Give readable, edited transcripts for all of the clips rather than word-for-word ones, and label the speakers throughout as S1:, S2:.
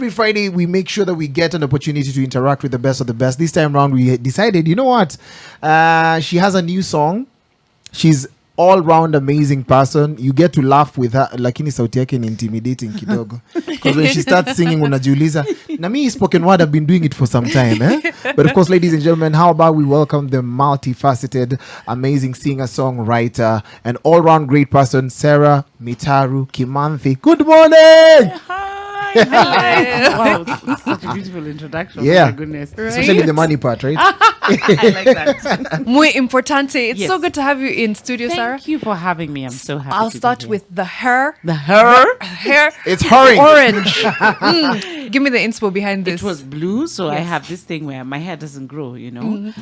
S1: every Friday we make sure that we get an opportunity to interact with the best of the best. This time around we decided, you know what? She has a new song. She's all-round amazing person. You get to laugh with her, lakini sauti yake ni intimidating kidogo. Because when she starts singing, unajiuliza, na me spoken word, I've been doing it for some time. But of course, ladies and gentlemen, how about we welcome the multifaceted, amazing singer, songwriter, and all-round great person, Sara Mitaru Kimanthi. Good morning!
S2: Wow, that's such a beautiful introduction.
S1: Yeah.
S2: Oh my goodness.
S3: Right?
S1: Especially the money part, right?
S2: I like that.
S3: Muy importante. It's
S2: Yes.
S3: so good to have you in studio, Sara.
S2: Thank you for having me. I'm so happy.
S3: I'll
S2: to
S3: start
S2: be here.
S3: with the hair.
S2: the hair.
S3: Hair.
S1: It's hurrying.
S3: Orange. Give me the inspo behind this.
S2: It was blue, so I
S3: Yes.
S2: have this thing where my hair doesn't grow, you know.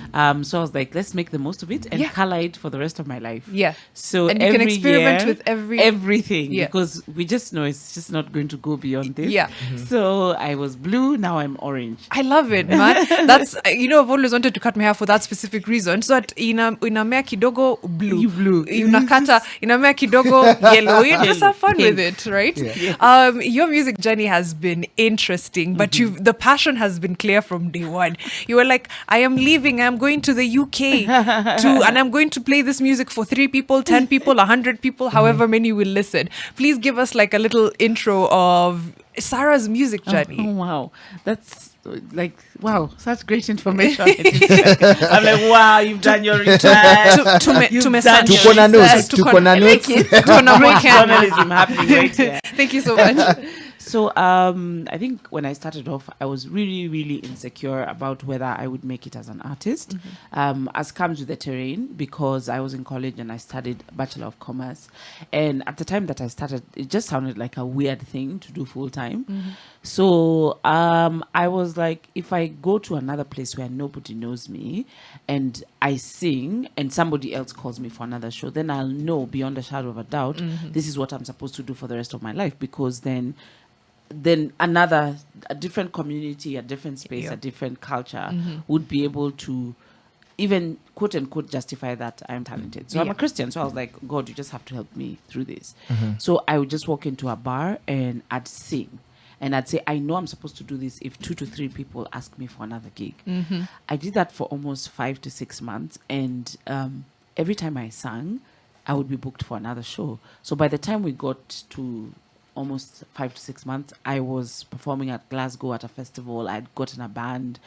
S2: So I was like, let's make the most of it and
S3: Yeah.
S2: color it for the rest of my life.
S3: Yeah.
S2: So
S3: And you can
S2: every
S3: experiment
S2: year,
S3: with
S2: everything
S3: Yeah.
S2: because we just know it's just not going to go beyond this.
S3: Yeah.
S2: So I was blue. Now I'm orange.
S3: I love it, man. That's I've always wanted to cut my hair for that specific reason. So that inamea kidogo blue.
S2: You blue.
S3: Inakata inamea kidogo yellow. You just have fun with
S2: Pink.
S3: it, right?
S1: Yeah.
S3: Your music journey has been interesting, but the passion has been clear from day one. You were like, I am leaving. I'm going to the UK and I'm going to play this music for 3 people, 10 people, 100 people, however many will listen. Please give us like a little intro of Sara's music journey.
S2: Oh, wow. That's such great information. I'm like, wow, you've done your research. You've done your
S1: Tuko na notes,
S2: research.
S1: tuko na notes.
S2: Great journalism happening right here.
S3: Thank you so much.
S2: So I think when I started off, I was really, really insecure about whether I would make it as an artist, as comes with the terrain, because I was in college and I studied Bachelor of Commerce. And at the time that I started, it just sounded like a weird thing to do full time. So I was like, if I go to another place where nobody knows me and I sing and somebody else calls me for another show, then I'll know beyond a shadow of a doubt, this is what I'm supposed to do for the rest of my life, because then a different community, a different space, a different culture would be able to even quote unquote justify that I'm talented. So I'm a Christian, so I was like, God, you just have to help me through this. So I would just walk into a bar and I'd sing. And I'd say, I know I'm supposed to do this if 2 to 3 people ask me for another gig. I did that for almost 5 to 6 months. And every time I sang, I would be booked for another show. So by the time we got to almost 5 to 6 months, I was performing at Glasgow at a festival. I'd gotten a band.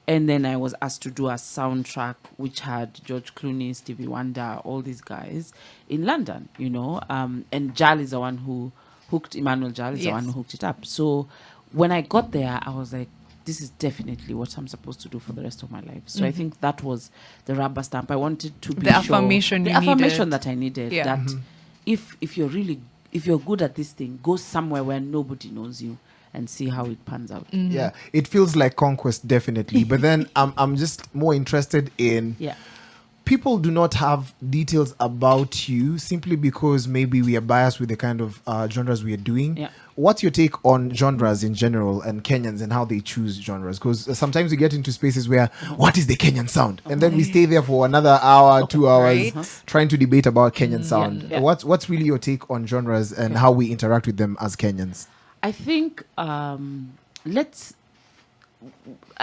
S2: And then I was asked to do a soundtrack which had George Clooney, Stevie Wonder, all these guys in London, you know. And Jal is the one who Emmanuel Jal is the one who hooked it up. So when I got there, I was like, this is definitely what I'm supposed to do for the rest of my life. So I think that was the rubber stamp. I wanted to be
S3: The affirmation you needed.
S2: affirmation that I needed.
S3: Yeah.
S2: That if you're good at this thing, go somewhere where nobody knows you and see how it pans out.
S1: Yeah, it feels like conquest, definitely. But then I'm just more interested in people do not have details about you simply because maybe we are biased with the kind of genres we are doing.
S2: Yeah.
S1: What's your take on genres in general and Kenyans and how they choose genres? Because sometimes we get into spaces where, what is the Kenyan sound? And then we stay there for another hour, 2 hours, trying to debate about Kenyan sound.
S2: Yeah.
S1: What's really your take on genres and how we interact with them as Kenyans?
S2: I think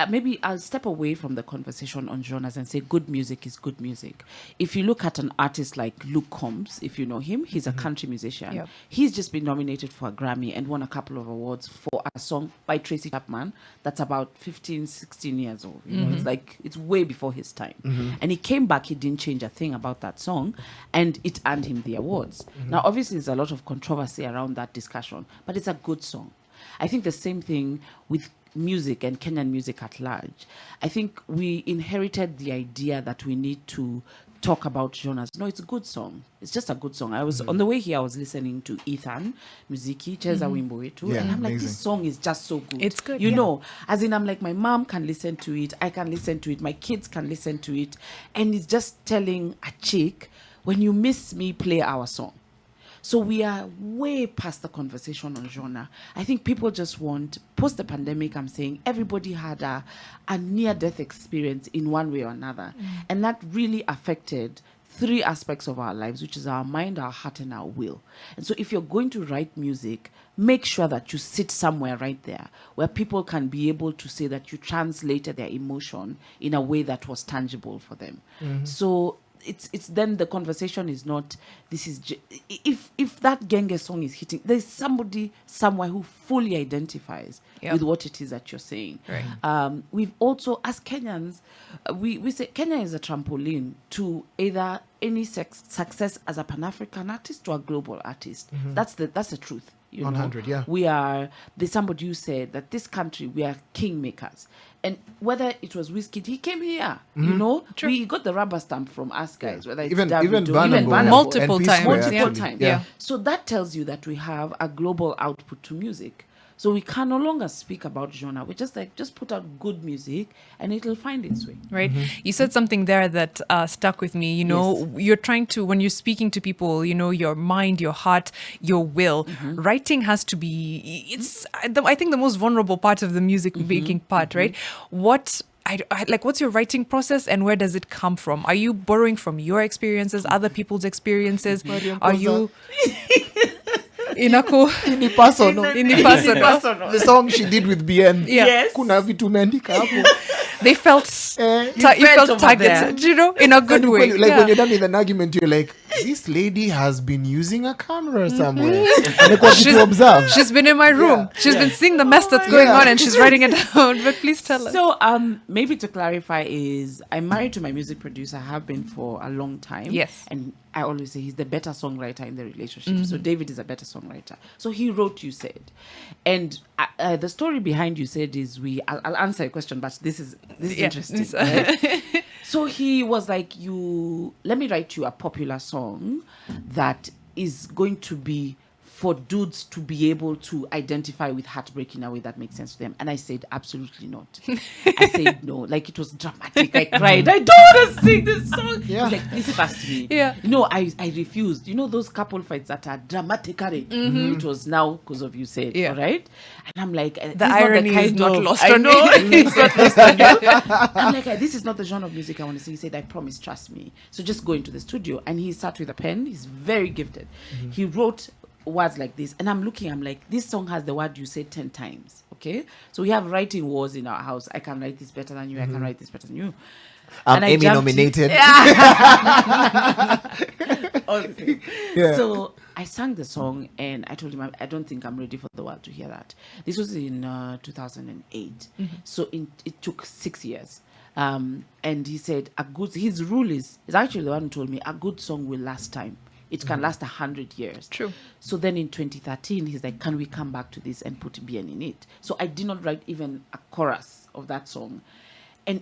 S2: maybe I'll step away from the conversation on genres and say good music is good music. If you look at an artist like Luke Combs, if you know him, he's a country musician.
S3: Yep.
S2: He's just been nominated for a Grammy and won a couple of awards for a song by Tracy Chapman that's about 15, 16 years old. You know, it's like, it's way before his time. And he came back, he didn't change a thing about that song, and it earned him the awards. Now, obviously, there's a lot of controversy around that discussion, but it's a good song. I think the same thing with music and Kenyan music at large. I think we inherited the idea that we need to talk about genres. No, it's a good song. It's just a good song. I was on the way here, I was listening to Ethan Muziki Cheza Wimbo Wetu, and I'm like,
S1: amazing.
S2: this song is just so good.
S3: It's good,
S2: you know, as in, I'm like, my mom can listen to it, I can listen to it, my kids can listen to it, and it's just telling a chick, when you miss me, play our song. So we are way past the conversation on genre. I think people just want, post the pandemic, I'm saying everybody had a near-death experience in one way or another. And that really affected three aspects of our lives, which is our mind, our heart, and our will. And so if you're going to write music, make sure that you sit somewhere right there where people can be able to say that you translated their emotion in a way that was tangible for them. So it's then the conversation is not if that Genge song is hitting, there's somebody somewhere who fully identifies with what it is that you're saying.
S3: Right.
S2: We've also, as Kenyans, we say Kenya is a trampoline to either any success as a Pan-African artist or a global artist. That's the truth.
S1: 100, yeah.
S2: We are, there's somebody who said that this country, we are kingmakers. And whether it was Wizkid, he came here,
S3: True.
S2: we got the rubber stamp from us guys, whether it's
S1: Even
S2: Davido,
S1: Burna Boy
S3: multiple
S1: and
S3: times.
S1: P-Square,
S2: multiple
S1: actually.
S2: times.
S3: Yeah.
S2: So that tells you that we have a global output to music. So we can no longer speak about genre. We just put out good music and it'll find its way.
S3: Right. You said something there that stuck with me. You're trying to, when you're speaking to people, your mind, your heart, your will. Writing has to be, I think the most vulnerable part of the music making part, right? What's your writing process and where does it come from? Are you borrowing from your experiences, other people's experiences?
S1: Mariam,
S3: Are you... Inako
S1: Unipersonal.
S3: Unipersonal.
S1: The song she did with BN.
S3: Yeah.
S2: Yes.
S1: Kuna vitu umeandika hapo.
S3: They felt you
S2: felt
S3: felt
S2: over
S3: targeted, in a good way.
S1: Like when you're done with an argument, you're like, this lady has been using a camera somewhere. Amekuwa kitu observe.
S3: She's been in my room.
S1: Yeah.
S3: She's been seeing the mess that's going on and she's writing it down. But please tell us.
S2: So maybe to clarify is I'm married to my music producer. I have been for a long time.
S3: Yes.
S2: And I always say he's the better songwriter in the relationship. So David is a better songwriter. So he wrote You Said. And the story behind You Said is I'll answer your question, but this is interesting. Right? So he was like, let me write you a popular song that is going to be for dudes to be able to identify with heartbreak in a way that makes sense to them. And I said, absolutely not. I said no. Like, it was dramatic. I cried. I don't want to sing this song.
S1: Yeah.
S2: He's like, listen fast to me.
S3: Yeah.
S2: I refused. Those couple fights that are dramatically. It was now because of You Said.
S3: Yeah.
S2: All right? And I'm like,
S3: The irony is not lost
S2: I
S3: on
S2: know.
S3: me.
S2: It's not lost on you. I'm like, this is not the genre of music I want to sing. He said, I promise, trust me. So just go into the studio. And he sat with a pen. He's very gifted. He wrote words like this, and I'm like, this song has the word You Said 10 times. Okay, so we have writing wars in our house. I can write this better than you. I can write this better than you.
S1: I'm
S2: And I
S1: Emmy
S2: jumped
S1: nominated.
S2: Okay.
S1: Yeah.
S2: So I sang the song, and I told him, I don't think I'm ready for the world to hear that. This was in 2008. So it took 6 years. And he said, his rule is actually the one who told me, a good song will last time. It can last 100 years.
S3: True.
S2: So then in 2013, he's like, can we come back to this and put BN in it? So I did not write even a chorus of that song. And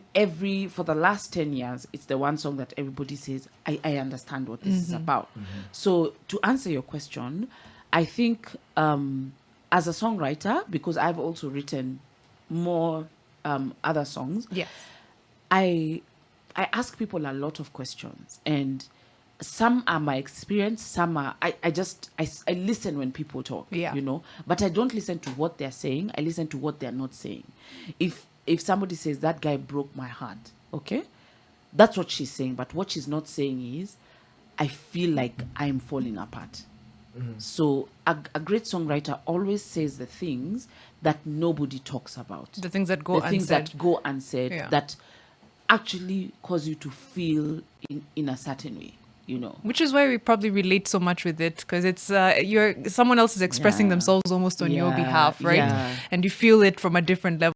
S2: for the last 10 years, it's the one song that everybody says, I understand what this is about. So to answer your question, I think as a songwriter, because I've also written more other songs,
S3: Yes.
S2: I ask people a lot of questions, and some are my experience, some are I listen when people talk, but I don't listen to what they're saying. I listen to what they're not saying. If somebody says that guy broke my heart, okay, that's what she's saying, but what she's not saying is I feel like I'm falling apart. So a great songwriter always says the things that nobody talks about,
S3: The things that go
S2: the things
S3: unsaid.
S2: that go unsaid,
S3: Yeah.
S2: that actually cause you to feel in a certain way.
S3: Which is why we probably relate so much with it, because it's someone else is expressing
S2: Yeah.
S3: themselves almost on your
S2: Yeah,
S3: behalf, right?
S2: yeah.
S3: And you feel it from a different level.